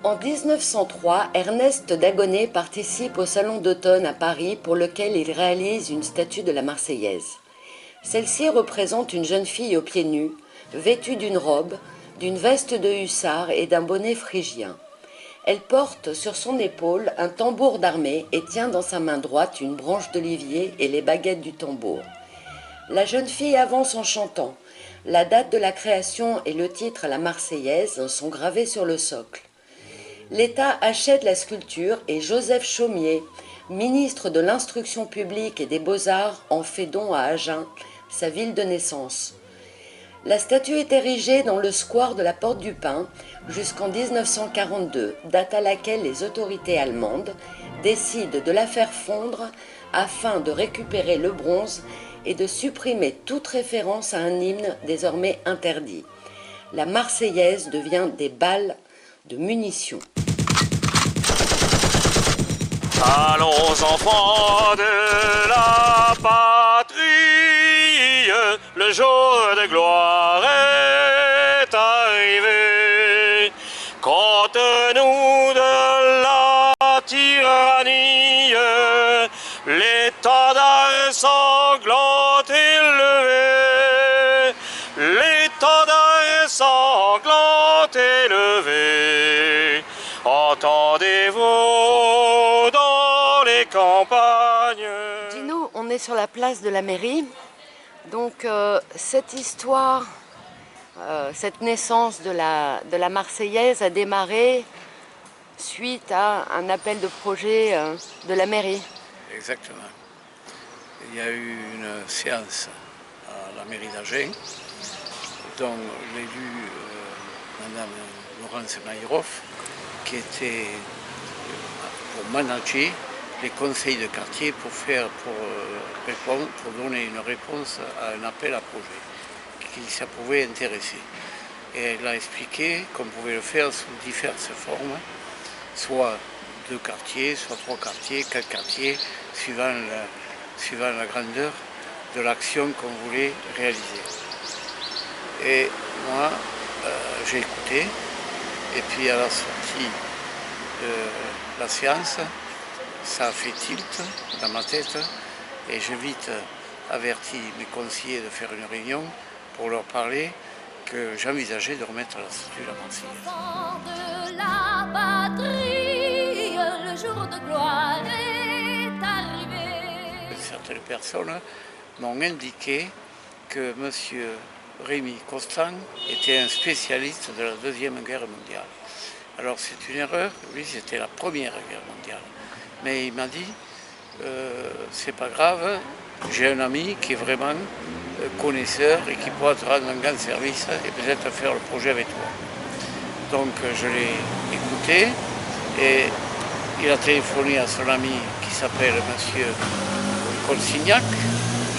En 1903, Ernest Dagonet participe au Salon d'automne à Paris pour lequel il réalise une statue de la Marseillaise. Celle-ci représente une jeune fille aux pieds nus, vêtue d'une robe, d'une veste de hussard et d'un bonnet phrygien. Elle porte sur son épaule un tambour d'armée et tient dans sa main droite une branche d'olivier et les baguettes du tambour. La jeune fille avance en chantant. La date de la création et le titre La Marseillaise sont gravés sur le socle. L'État achète la sculpture et Joseph Chaumier, ministre de l'Instruction publique et des Beaux-Arts, en fait don à Agen, sa ville de naissance. La statue est érigée dans le square de la Porte du Pin jusqu'en 1942, date à laquelle les autorités allemandes décident de la faire fondre afin de récupérer le bronze et de supprimer toute référence à un hymne désormais interdit. La Marseillaise devient des balles de munitions. Allons enfants de la patrie, le jour de gloire est arrivé. Contre nous de la tyrannie, l'étendard sanglant élevé, l'étendard sanglant élevé. Entendez-vous dans les campagnes? Dino, on est sur la place de la mairie. Donc cette histoire, cette naissance de la Marseillaise a démarré suite à un appel de projet de la mairie. Exactement. Il y a eu une séance à la mairie d'Agen dont l'élu Madame Laurence Maïroff, qui était pour manager les conseils de quartier pour donner une réponse à un appel à projet qui ça pouvait intéresser. Et elle a expliqué qu'on pouvait le faire sous diverses formes, soit 2 quartiers, soit 3 quartiers, 4 quartiers, suivant la grandeur de l'action qu'on voulait réaliser. Et moi, j'ai écouté, et puis à la sortie de la séance, ça a fait tilt dans ma tête, et j'ai vite averti mes conseillers de faire une réunion pour leur parler que j'envisageais de remettre la statue de la Marseillaise. De la patrie, le jour de gloire est arrivé. Certaines personnes m'ont indiqué que M. Rémy Constant était un spécialiste de la Deuxième Guerre mondiale. Alors c'est une erreur, lui c'était la Première Guerre mondiale. Mais il m'a dit, c'est pas grave, j'ai un ami qui est vraiment connaisseur et qui pourra te rendre un grand service et peut-être faire le projet avec toi. Donc je l'ai écouté et il a téléphoné à son ami qui s'appelle M. Consignac,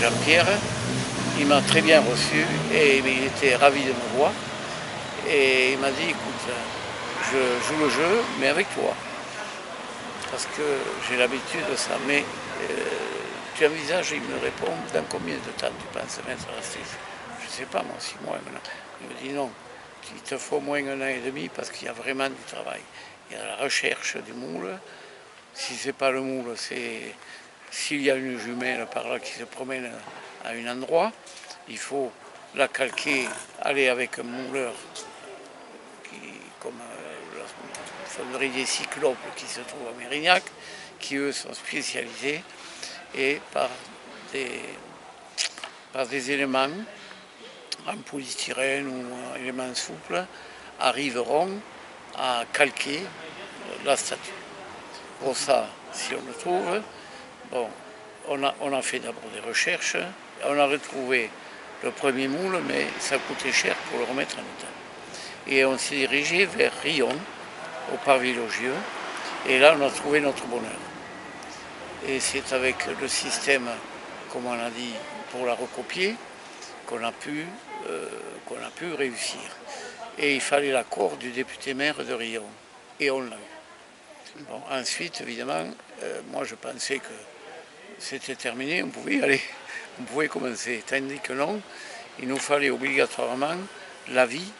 Jean-Pierre. Il m'a très bien reçu et il était ravi de me voir. Et il m'a dit, écoute, je joue le jeu, mais avec toi. Parce que j'ai l'habitude de ça. Mais tu envisages, il me répond, dans combien de temps tu penses mettre la statue? Je ne sais pas, moi, 6 mois maintenant. Il me dit non, il te faut au moins 1 an et demi parce qu'il y a vraiment du travail. Il y a la recherche du moule. Si ce n'est pas le moule, c'est s'il y a une jumelle par là qui se promène à un endroit, il faut la calquer, aller avec un mouleur comme la fonderie des Cyclopes qui se trouve à Mérignac, qui eux sont spécialisés et par des éléments en polystyrène ou en éléments souples arriveront à calquer la statue. Pour ça, si on le trouve, bon, on a fait d'abord des recherches, on a retrouvé le premier moule, mais ça coûtait cher pour le remettre en état. Et on s'est dirigé vers Riom, au Parvis Logieux, et là on a trouvé notre bonheur. Et c'est avec le système, comme on a dit, pour la recopier, qu'on a pu réussir. Et il fallait l'accord du député maire de Riom, et on l'a eu. Bon, ensuite, évidemment, moi je pensais que c'était terminé, on pouvait y aller, on pouvait commencer. Tandis que non, il nous fallait obligatoirement l'avis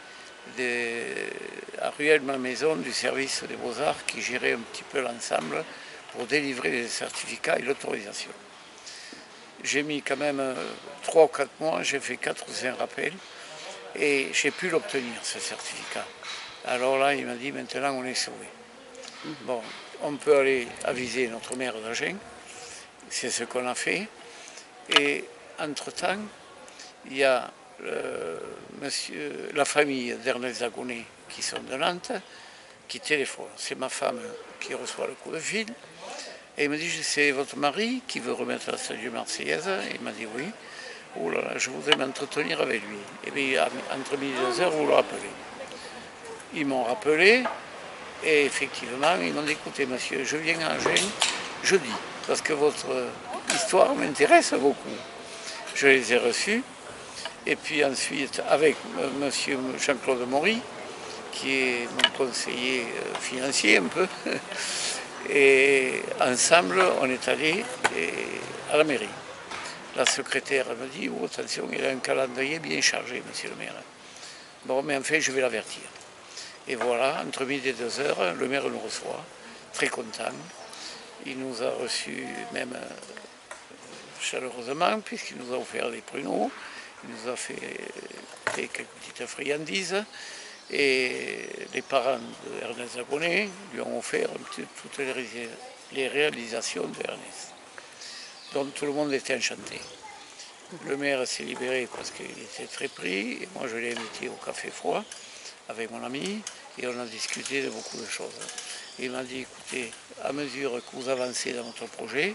à Ruelle-Malmaison du service des Beaux-Arts qui gérait un petit peu l'ensemble pour délivrer les certificats et l'autorisation. J'ai mis quand même 3 ou 4 mois, j'ai fait 4 ou 5 rappels et j'ai pu l'obtenir, ce certificat. Alors là, il m'a dit, maintenant on est sauvé. Bon, on peut aller aviser notre maire d'Agen, c'est ce qu'on a fait. Et entre-temps, il y a la famille d'Ernest Zagonnet qui sont de Nantes, qui téléphone. C'est ma femme qui reçoit le coup de fil. Et il me dit, c'est votre mari qui veut remettre la statue marseillaise. Et il m'a dit oui. Oh là là, je voudrais m'entretenir avec lui. Et bien, entre midi et 2 heures, vous le rappelez. Ils m'ont rappelé. Et effectivement, ils m'ont dit, écoutez, monsieur, je viens à Agen jeudi, parce que votre histoire m'intéresse beaucoup. Je les ai reçus. Et puis ensuite, avec monsieur Jean-Claude Maury, qui est mon conseiller financier un peu, et ensemble, on est allé à la mairie. La secrétaire me dit, oh, attention, il a un calendrier bien chargé, monsieur le maire. Bon, mais enfin, je vais l'avertir. Et voilà, entre midi et 2 heures, le maire nous reçoit, très content. Il nous a reçus même chaleureusement, puisqu'il nous a offert des pruneaux, il nous a fait quelques petites friandises, et les parents d'Ernest Zagonnet lui ont offert toutes les réalisations d'Ernest. Donc tout le monde était enchanté. Le maire s'est libéré parce qu'il était très pris, et moi je l'ai invité au café froid avec mon ami, et on a discuté de beaucoup de choses. Et il m'a dit, écoutez, à mesure que vous avancez dans votre projet,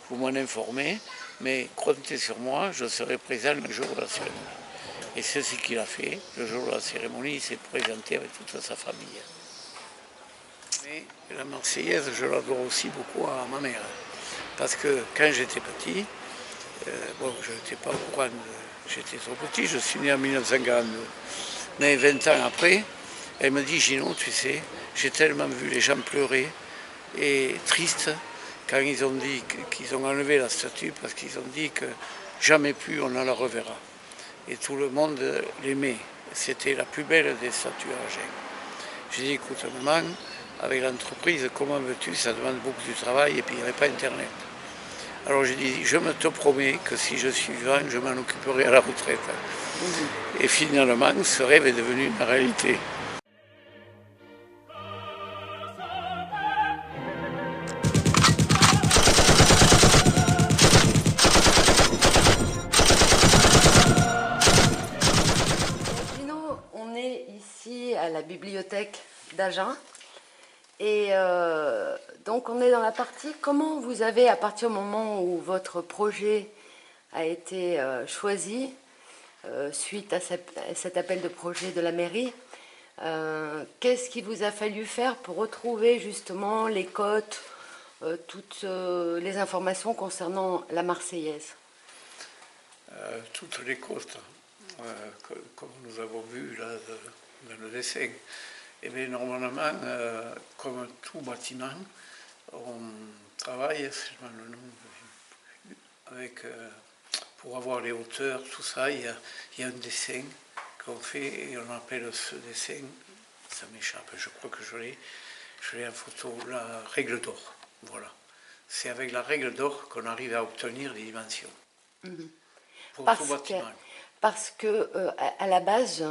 vous m'en informez, mais comptez sur moi, je serai présent le jour de la cérémonie. Et c'est ce qu'il a fait. Le jour de la cérémonie, il s'est présenté avec toute sa famille. Mais la Marseillaise, je la dois aussi beaucoup à ma mère. Parce que quand j'étais petit, bon, je n'étais pas au courant, j'étais trop petit, je suis né en 1942. Mais 20 ans après, elle me dit, Gino, tu sais, j'ai tellement vu les gens pleurer et tristes quand ils ont dit qu'ils ont enlevé la statue parce qu'ils ont dit que jamais plus on ne la reverra. Et tout le monde l'aimait. C'était la plus belle des statues à Agen. J'ai dit, écoute maman, avec l'entreprise, comment veux-tu, ça demande beaucoup de travail et puis il n'y avait pas Internet. Alors j'ai dit, je me te promets que si je suis vivant, je m'en occuperai à la retraite. Et finalement, ce rêve est devenu une réalité. On est ici à la bibliothèque d'Agen et donc on est dans la partie comment vous avez, à partir du moment où votre projet a été choisi suite à cet appel de projet de la mairie, qu'est-ce qu'il vous a fallu faire pour retrouver justement les cotes, toutes les informations concernant la Marseillaise? Toutes les côtes, comme nous avons vu là dans le dessin. Et bien normalement, comme tout bâtiment, on travaille, c'est le nom, avec, pour avoir les hauteurs, tout ça, il y a un dessin qu'on fait et on appelle ce dessin, ça m'échappe, je crois que je l'ai en photo, la règle d'or. Voilà. C'est avec la règle d'or qu'on arrive à obtenir les dimensions. Pour tout bâtiment. Parce que à la base,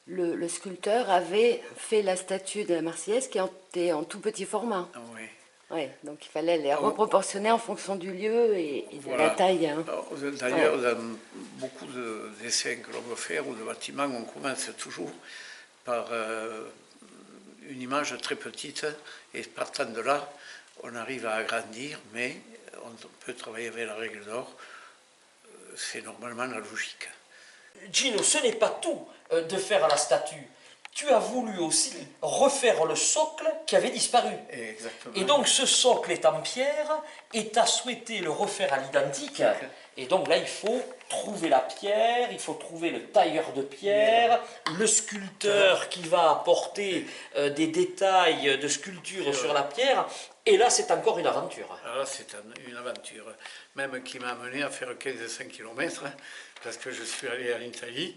le sculpteur avait fait la statue de la Marseillaise qui était en tout petit format. Oui. Ouais, donc il fallait les reproportionner en fonction du lieu et de la taille. Hein. D'ailleurs, dans beaucoup de dessins que l'on veut faire ou de bâtiments, on commence toujours par une image très petite et partant de là, on arrive à agrandir, mais on peut travailler avec la règle d'or. C'est normalement la logique. Gino, ce n'est pas tout de faire la statue. Tu as voulu aussi refaire le socle qui avait disparu. Exactement. Et donc ce socle est en pierre et tu as souhaité le refaire à l'identique. Et donc là, il faut trouver la pierre, il faut trouver le tailleur de pierre, le sculpteur qui va apporter des détails de sculpture sur la pierre. Et là, c'est encore une aventure. Alors là, c'est une aventure, même qui m'a amené à faire 15-5 km, parce que je suis allé en Italie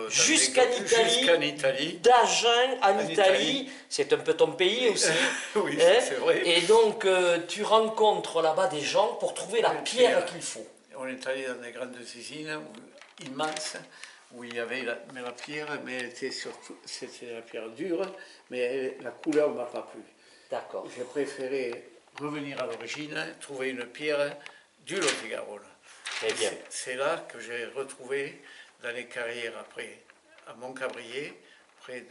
Jusqu'en Italie, d'Agen en Italie, c'est un peu ton pays aussi. Oui, hein. c'est vrai. Et donc tu rencontres là-bas des gens pour trouver la pierre qu'il faut. On est allé dans des grandes usines immenses où il y avait la pierre, mais elle était surtout, c'était la pierre dure, mais la couleur ne m'a pas plu. D'accord. J'ai préféré revenir à l'origine, trouver une pierre du Lot-et-Garonne. Très bien. C'est là que j'ai retrouvé dans les carrières après, à Montcabrier, après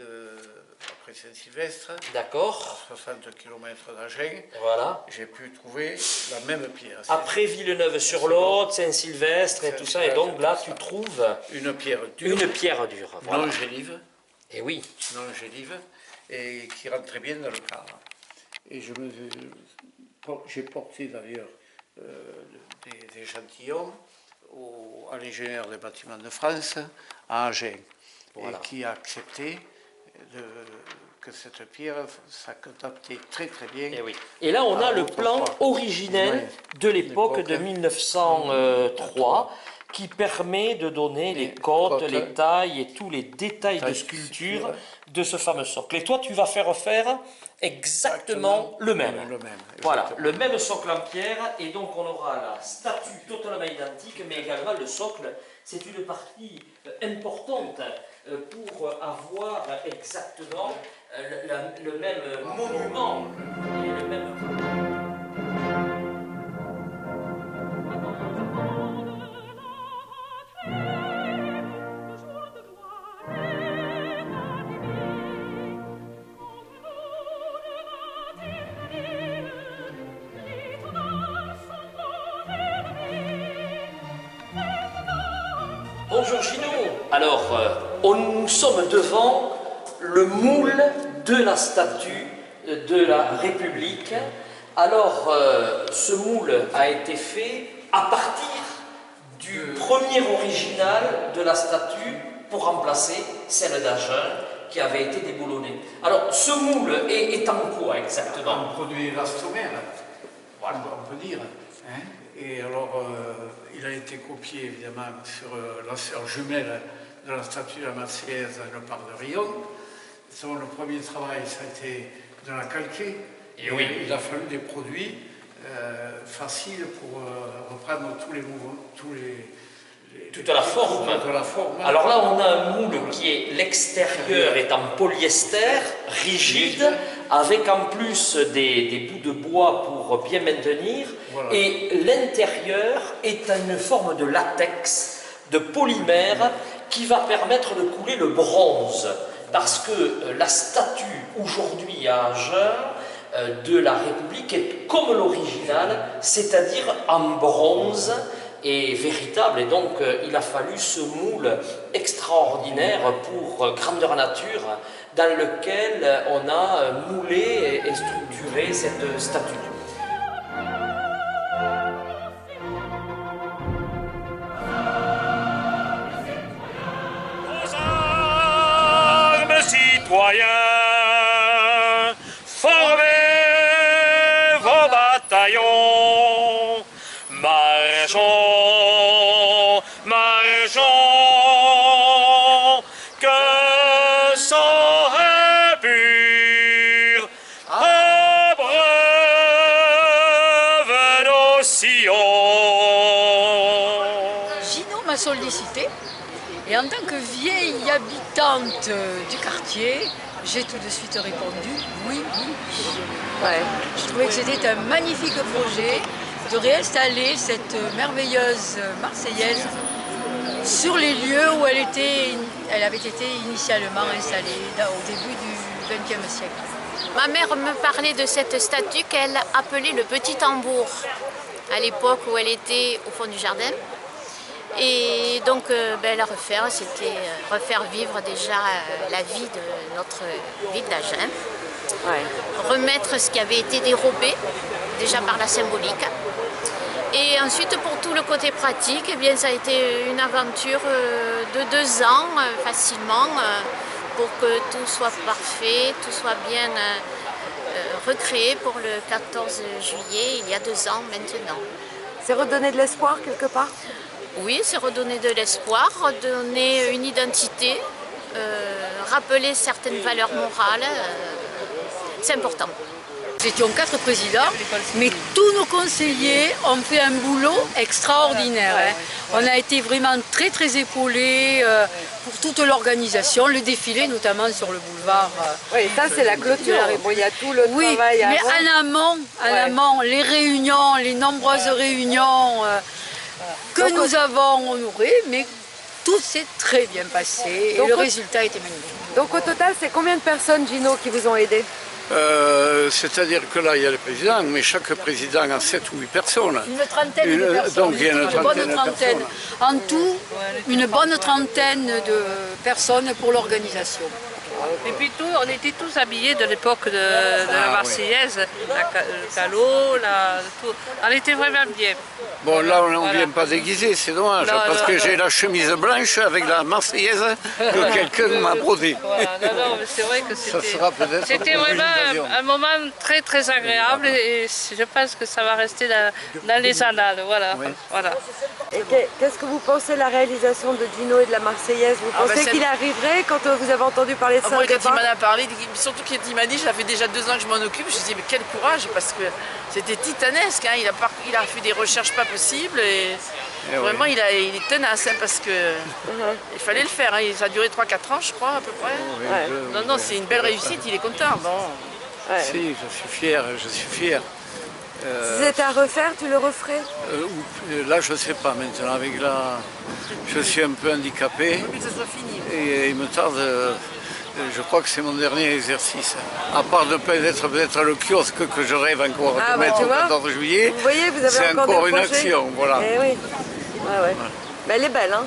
Saint-Sylvestre, D'accord. à 60 km d'Agen, Voilà. j'ai pu trouver la même pierre. Après Villeneuve-sur-Lot, Saint-Sylvestre et tout ça, et donc là tu trouves une pierre dure, voilà. non gélive, Et oui. et qui rentre très bien dans le cadre. Et j'ai porté d'ailleurs des échantillons à l'ingénieur des bâtiments de France, à Agen, Voilà. et qui a accepté que cette pierre s'adaptait très très bien. Et oui. Et là on a le plan originel de l'époque de 1903 qui permet de donner les côtes, les tailles et tous les détails de sculpture de ce fameux socle. Et toi tu vas faire exactement le même. Voilà, le même socle en pierre, et donc on aura la statue totalement identique, mais également le socle. C'est une partie importante pour avoir exactement le même monument et le même... Bonjour Gino. Alors, nous sommes devant le moule de la statue de la République. Alors, ce moule a été fait à partir du premier original de la statue pour remplacer celle d'Agen qui avait été déboulonnée. Alors, ce moule est en quoi exactement? Un produit élastomère, voilà. On peut dire. Hein. Et alors, il a été copié évidemment sur la sœur jumelle de la statue de la Marseillaise, le parc de Riom. Le premier travail, ça a été de la calquer. Et oui. Il a fallu des produits faciles pour reprendre tous les mouvements, toute la forme. Alors là, on a un moule qui est l'extérieur est en polyester, rigide, avec en plus des bouts de bois pour bien maintenir, voilà. Et l'intérieur est une forme de latex, de polymère, qui va permettre de couler le bronze. Parce que la statue aujourd'hui à Agen de la République est comme l'original, c'est-à-dire en bronze et véritable. Et donc il a fallu ce moule extraordinaire pour grandeur nature dans lequel on a moulé et structuré cette statue. Citoyens, formez vos bataillons, marchons, marchons, que sang impur abreuve nos sillons. Gino m'a sollicité. Et en tant que vieille habitante du quartier, j'ai tout de suite répondu oui. Ouais. Je trouvais que c'était un magnifique projet de réinstaller cette merveilleuse Marseillaise sur les lieux où elle avait été initialement installée au début du XXe siècle. Ma mère me parlait de cette statue qu'elle appelait le petit tambour, à l'époque où elle était au fond du jardin. Et donc la refaire, c'était refaire vivre déjà la vie de notre ville d'Agen. Ouais. Remettre ce qui avait été dérobé, déjà par la symbolique. Et ensuite, pour tout le côté pratique, eh bien, ça a été une aventure de 2 ans, facilement, pour que tout soit parfait, tout soit bien recréé pour le 14 juillet, il y a 2 ans maintenant. C'est redonner de l'espoir quelque part? Oui, c'est redonner de l'espoir, redonner une identité, rappeler certaines valeurs morales. C'est important. Nous étions 4 présidents, mais tous nos conseillers ont fait un boulot extraordinaire. Hein. On a été vraiment très très épaulés pour toute l'organisation, le défilé notamment sur le boulevard. Oui, ça c'est la clôture. Bon, il y a tout le Oui, travail mais avant. en amont, les réunions, les nombreuses réunions que nous avons honorées, mais tout s'est très bien passé et le résultat était magnifique. Donc au total, c'est combien de personnes, Gino, qui vous ont aidé? C'est-à-dire que là, il y a le président, mais chaque président a 7 ou 8 personnes. Une trentaine de personnes. Donc il y a une trentaine de personnes. En tout, une bonne trentaine de personnes pour l'organisation. Et puis on était tous habillés de l'époque de la Marseillaise, le calot, tout. On était vraiment bien. Bon, là, on ne vient pas déguisé, c'est dommage, parce que j'ai la chemise blanche avec la Marseillaise que quelqu'un m'a brodée. Voilà, non, mais c'est vrai que c'était vraiment un moment très très agréable et je pense que ça va rester dans les annales. Voilà. Oui. Voilà. Et qu'est-ce que vous pensez de la réalisation de Gino et de la Marseillaise? Vous pensez qu'il arriverait quand vous avez entendu parler de ça? Moi, quand il m'en a parlé, surtout quand il m'a dit, ça fait déjà 2 ans que je m'en occupe, je me suis dit mais quel courage, parce que c'était titanesque, hein. Il a fait des recherches pas possibles et vraiment il est tenace, hein, parce que il fallait le faire, hein. Ça a duré 3-4 ans je crois à peu près. Non, c'est une belle réussite, il est content. Bon. Si, je suis fier, je suis fier. Si c'était à refaire, tu le referais? Là, je ne sais pas maintenant. Avec je suis un peu handicapé Que ça soit fini. et il me tarde. Je crois que c'est mon dernier exercice. À part de peut-être le kiosque que je rêve encore de mettre au 14 juillet. Vous voyez, vous avez c'est encore une des projets. action. Voilà. Eh oui. Ouais. Ben, elle est belle, hein?